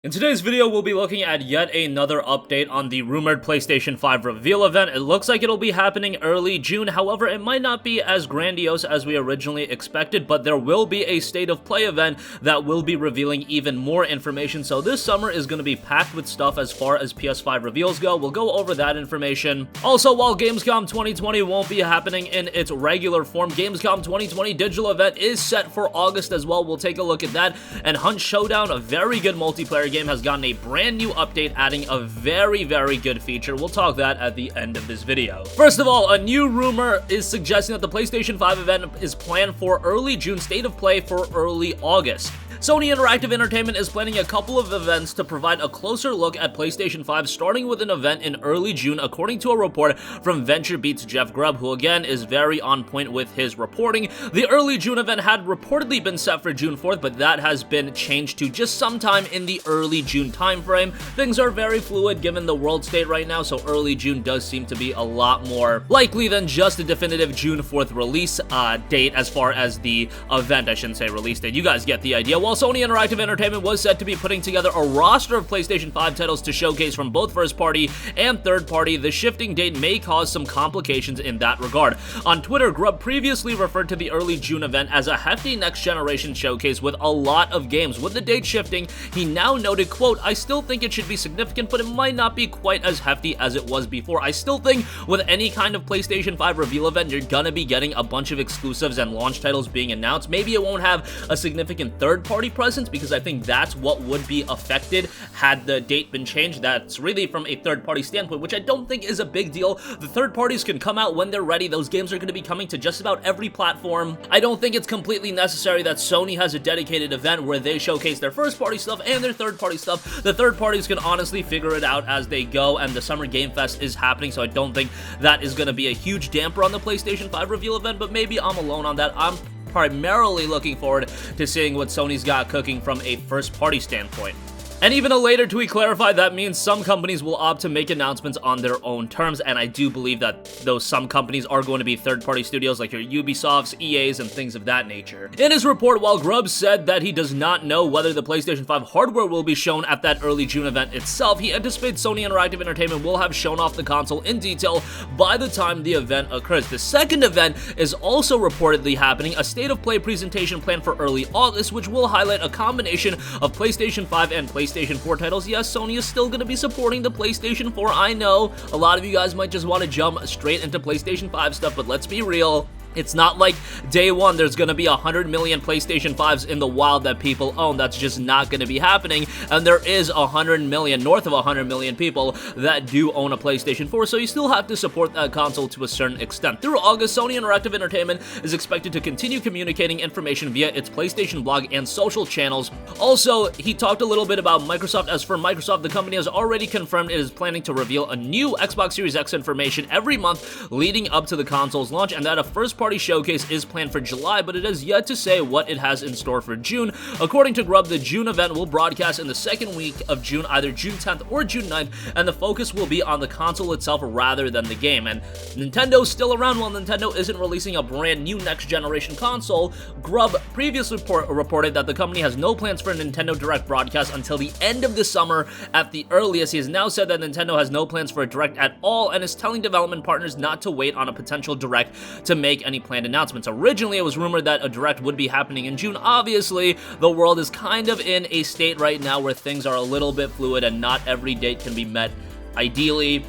In today's video, we'll be looking at yet another update on the rumored PlayStation 5 reveal event. It looks like it'll be happening early June, however, it might not be as grandiose as we originally expected, but there will be a State of Play event that will be revealing even more information, so this summer is going to be packed with stuff as far as PS5 reveals go. We'll go over that information. Also, while Gamescom 2020 won't be happening in its regular form, Gamescom 2020 digital event is set for August as well. We'll take a look at that, and Hunt Showdown, a very good multiplayer game, has gotten a brand new update adding a very good feature. We'll talk that at the end of this video. First of all, a new rumor is suggesting that the PlayStation 5 event is planned for early June, State of Play for early August. Sony Interactive Entertainment is planning a couple of events to provide a closer look at PlayStation 5, starting with an event in early June, according to a report from VentureBeat's Jeff Grubb, who again is very on point with his reporting. The early June event had reportedly been set for June 4th, but that has been changed to just sometime in the early June timeframe. Things are very fluid given the world state right now, so early June does seem to be a lot more likely than just a definitive June 4th release date as far as the event. I shouldn't say release date. You guys get the idea. While Sony Interactive Entertainment was set to be putting together a roster of PlayStation 5 titles to showcase from both first-party and third-party, the shifting date may cause some complications in that regard. On Twitter, Grubb previously referred to the early June event as a hefty next-generation showcase with a lot of games. With the date shifting, he now noted, quote, "I still think it should be significant, but it might not be quite as hefty as it was before. I still think with any kind of PlayStation 5 reveal event, you're gonna be getting a bunch of exclusives and launch titles being announced. Maybe it won't have a significant third-party presence, because I think that's what would be affected had the date been changed. That's really from a third-party standpoint, which I don't think is a big deal. The third parties can come out when they're ready. Those games are going to be coming to just about every platform. I don't think it's completely necessary that Sony has a dedicated event where they showcase their first-party stuff and their third-party stuff. The third parties can honestly figure it out as they go, and the Summer Game Fest is happening, so I don't think that is going to be a huge damper on the PlayStation 5 reveal event, but maybe I'm alone on that. I'm primarily looking forward to seeing what Sony's got cooking from a first-party standpoint. And even a later tweet clarified that means some companies will opt to make announcements on their own terms, and I do believe that those some companies are going to be third-party studios like your Ubisofts, EAs, and things of that nature. In his report, while Grubb said that he does not know whether the PlayStation 5 hardware will be shown at that early June event itself, he anticipates Sony Interactive Entertainment will have shown off the console in detail by the time the event occurs. The second event is also reportedly happening, a State of Play presentation planned for early August, which will highlight a combination of PlayStation 5 and PlayStation 4 titles. Yes, Sony is still going to be supporting the PlayStation 4. I know a lot of you guys might just want to jump straight into PlayStation 5 stuff, but let's be real. It's not like day one there's going to be 100 million PlayStation 5s in the wild that people own. That's just not going to be happening, and there is 100 million, north of 100 million people that do own a PlayStation 4, so you still have to support that console to a certain extent. Through August, Sony Interactive Entertainment is expected to continue communicating information via its PlayStation blog and social channels. Also, he talked a little bit about Microsoft. As for Microsoft, the company has already confirmed it is planning to reveal a new Xbox Series X information every month leading up to the console's launch, and that a first-party showcase is planned for July, but it has yet to say what it has in store for June. According to Grubb, the June event will broadcast in the second week of June, either June 10th or June 9th, and the focus will be on the console itself rather than the game. And Nintendo's still around. While Nintendo isn't releasing a brand new next-generation console, Grubb previously reported that the company has no plans for a Nintendo Direct broadcast until the end of the summer at the earliest. He has now said that Nintendo has no plans for a Direct at all and is telling development partners not to wait on a potential Direct to make any planned announcements. Originally, it was rumored that a Direct would be happening in June. Obviously, the world is kind of in a state right now where things are a little bit fluid and not every date can be met ideally.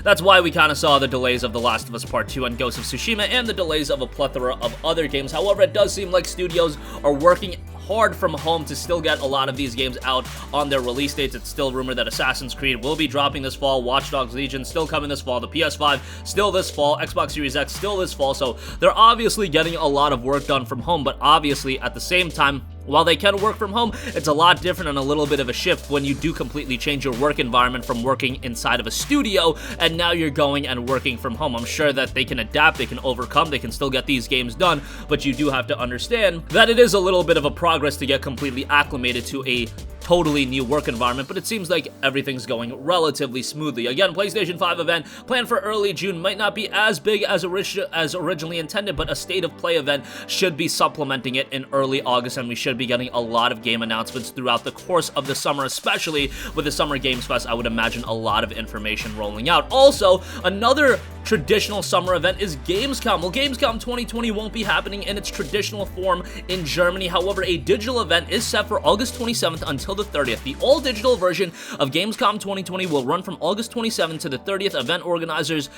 That's why we kind of saw the delays of The Last of Us Part 2 and Ghost of Tsushima and the delays of a plethora of other games. However, it does seem like studios are working hard from home to still get a lot of these games out on their release dates. It's still rumored that Assassin's Creed will be dropping this fall, Watch Dogs Legion still coming this fall, the PS5 still this fall, Xbox Series X still this fall, so they're obviously getting a lot of work done from home, but obviously at the same time, while they can work from home, it's a lot different and a little bit of a shift when you do completely change your work environment from working inside of a studio, and now you're going and working from home. I'm sure that they can adapt, they can overcome, they can still get these games done, but you do have to understand that it is a little bit of a progress to get completely acclimated to a totally new work environment, but it seems like everything's going relatively smoothly. Again, PlayStation 5 event planned for early June, might not be as big as originally intended, but a state of play event should be supplementing it in early August, and we should be getting a lot of game announcements throughout the course of the summer, especially with the Summer Games Fest. I would imagine a lot of information rolling out. Also, another traditional summer event is Gamescom. Well, Gamescom 2020 won't be happening in its traditional form in Germany. However, a digital event is set for August 27th until the 30th. The all-digital version of Gamescom 2020 will run from August 27th to the 30th. Event organizers,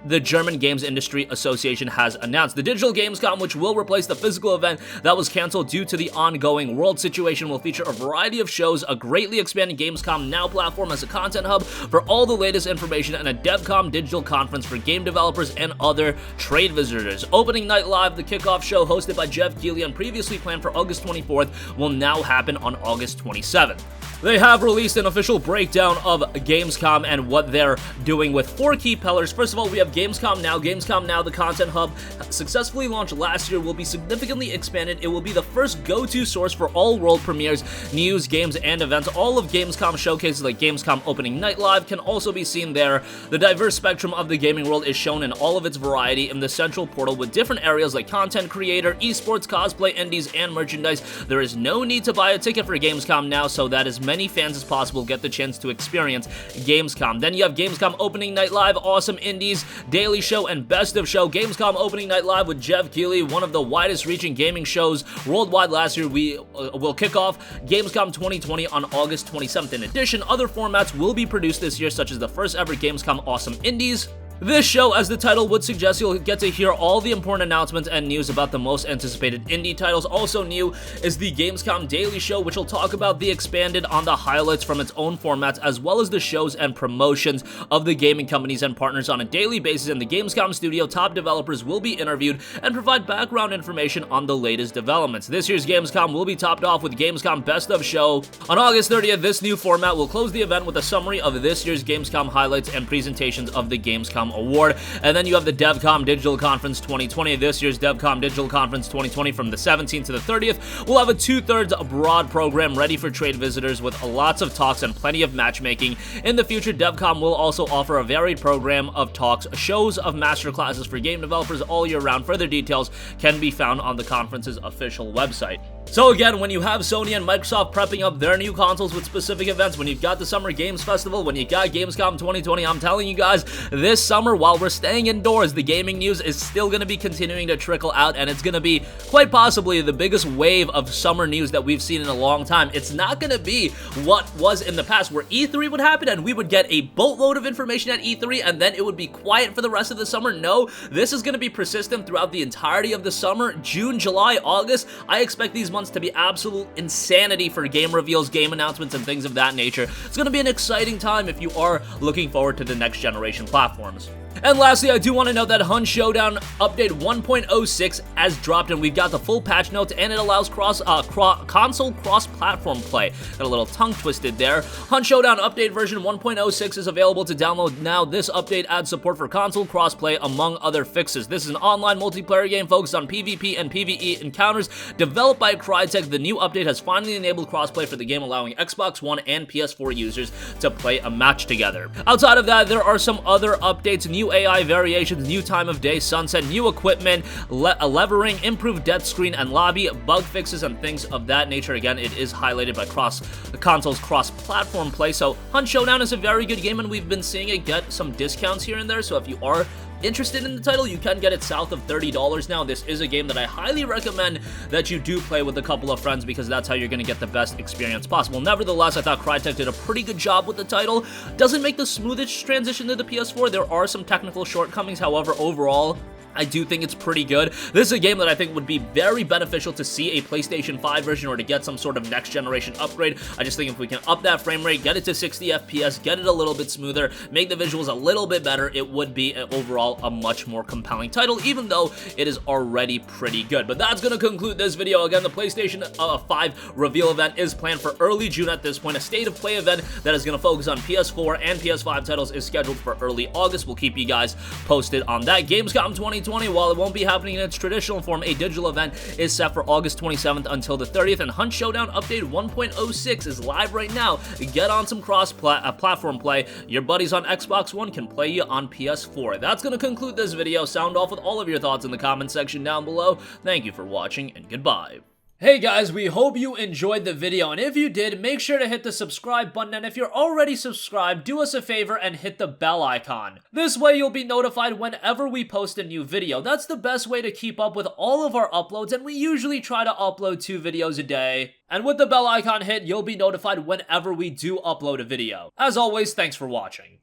the German Games Industry Association, has announced. The digital Gamescom, which will replace the physical event that was canceled due to the ongoing world situation, will feature a variety of shows, a greatly expanded Gamescom Now platform as a content hub for all the latest information, and a DevCom digital conference for game developers and other trade visitors. Opening Night Live, the kickoff show hosted by Jeff Keighley and previously planned for August 24th, will now happen on August 27th. They have released an official breakdown of Gamescom and what they're doing with 4 key pillars. First of all, we have Gamescom Now. Gamescom Now, the content hub, successfully launched last year, will be significantly expanded. It will be the first go-to source for all world premieres, news, games, and events. All of Gamescom showcases like Gamescom Opening Night Live can also be seen there. The diverse spectrum of the gaming world is shown in all of its variety in the central portal, with different areas like content creator, esports, cosplay, indies, and merchandise. There is no need to buy a ticket for Gamescom Now, so that as many fans as possible get the chance to experience Gamescom. Then you have Gamescom Opening Night Live, Awesome Indies, Daily Show, and Best of Show. Gamescom Opening Night Live with Jeff Keighley, one of the widest reaching gaming shows worldwide last year. We will kick off Gamescom 2020 on August 27th. In addition, other formats will be produced this year, such as the first ever Gamescom Awesome Indies. This show, as the title would suggest, you'll get to hear all the important announcements and news about the most anticipated indie titles. Also new is the Gamescom Daily Show, which will talk about the expanded on the highlights from its own formats, as well as the shows and promotions of the gaming companies and partners on a daily basis. In the Gamescom studio, top developers will be interviewed and provide background information on the latest developments. This year's Gamescom will be topped off with Gamescom Best of Show. On August 30th, this new format will close the event with a summary of this year's Gamescom highlights and presentations of the Gamescom Award. And then you have the DevCom Digital Conference 2020. This year's DevCom Digital Conference 2020 from the 17th to the 30th will have a 2/3 broad program ready for trade visitors with lots of talks and plenty of matchmaking. In the future, DevCom will also offer a varied program of talks, shows of masterclasses for game developers all year round. Further details can be found on the conference's official website. So again, when you have Sony and Microsoft prepping up their new consoles with specific events, when you've got the Summer Games Festival, when you got Gamescom 2020, I'm telling you guys, this summer, while we're staying indoors, the gaming news is still going to be continuing to trickle out, and it's going to be quite possibly the biggest wave of summer news that we've seen in a long time. It's not going to be what was in the past, where E3 would happen and we would get a boatload of information at E3 and then it would be quiet for the rest of the summer. No, this is going to be persistent throughout the entirety of the summer. June, July, August, I expect these months to be absolute insanity for game reveals, game announcements, and things of that nature. It's going to be an exciting time if you are looking forward to the next generation platforms. And lastly, I do want to note that Hunt Showdown Update 1.06 has dropped, and we've got the full patch notes, and it allows console cross-platform play. Got a little tongue twisted there. Hunt Showdown Update version 1.06 is available to download now. This update adds support for console crossplay, among other fixes. This is an online multiplayer game focused on PvP and PvE encounters. Developed by Crytek, the new update has finally enabled crossplay for the game, allowing Xbox One and PS4 users to play a match together. Outside of that, there are some other updates, new AI variations, new time of day, sunset, new equipment, levering, improved death screen and lobby, bug fixes, and things of that nature. Again, it is highlighted by consoles cross-platform play, so Hunt Showdown is a very good game, and we've been seeing it get some discounts here and there, so if you are interested in the title, you can get it south of $30 now. This is a game that I highly recommend that you do play with a couple of friends, because that's how you're going to get the best experience possible. Nevertheless, I thought Crytek did a pretty good job with the title. Doesn't make the smoothest transition to the PS4. There are some technical shortcomings, however, overall, I do think it's pretty good. This is a game that I think would be very beneficial to see a PlayStation 5 version or to get some sort of next generation upgrade. I just think if we can up that frame rate, get it to 60 FPS, get it a little bit smoother, make the visuals a little bit better, it would be overall a much more compelling title, even though it is already pretty good. But that's going to conclude this video. Again, the PlayStation 5 reveal event is planned for early June at this point. A state of play event that is going to focus on PS4 and PS5 titles is scheduled for early August. We'll keep you guys posted on that. Gamescom 2020 2020. While it won't be happening in its traditional form, a digital event is set for August 27th until the 30th, and Hunt Showdown Update 1.06 is live right now. Get on some cross-platform play. Your buddies on Xbox One can play you on PS4. That's going to conclude this video. Sound off with all of your thoughts in the comment section down below. Thank you for watching, and goodbye. Hey guys, we hope you enjoyed the video, and if you did, make sure to hit the subscribe button, and if you're already subscribed, do us a favor and hit the bell icon. This way you'll be notified whenever we post a new video. That's the best way to keep up with all of our uploads, and we usually try to upload 2 videos a day. And with the bell icon hit, you'll be notified whenever we do upload a video. As always, thanks for watching.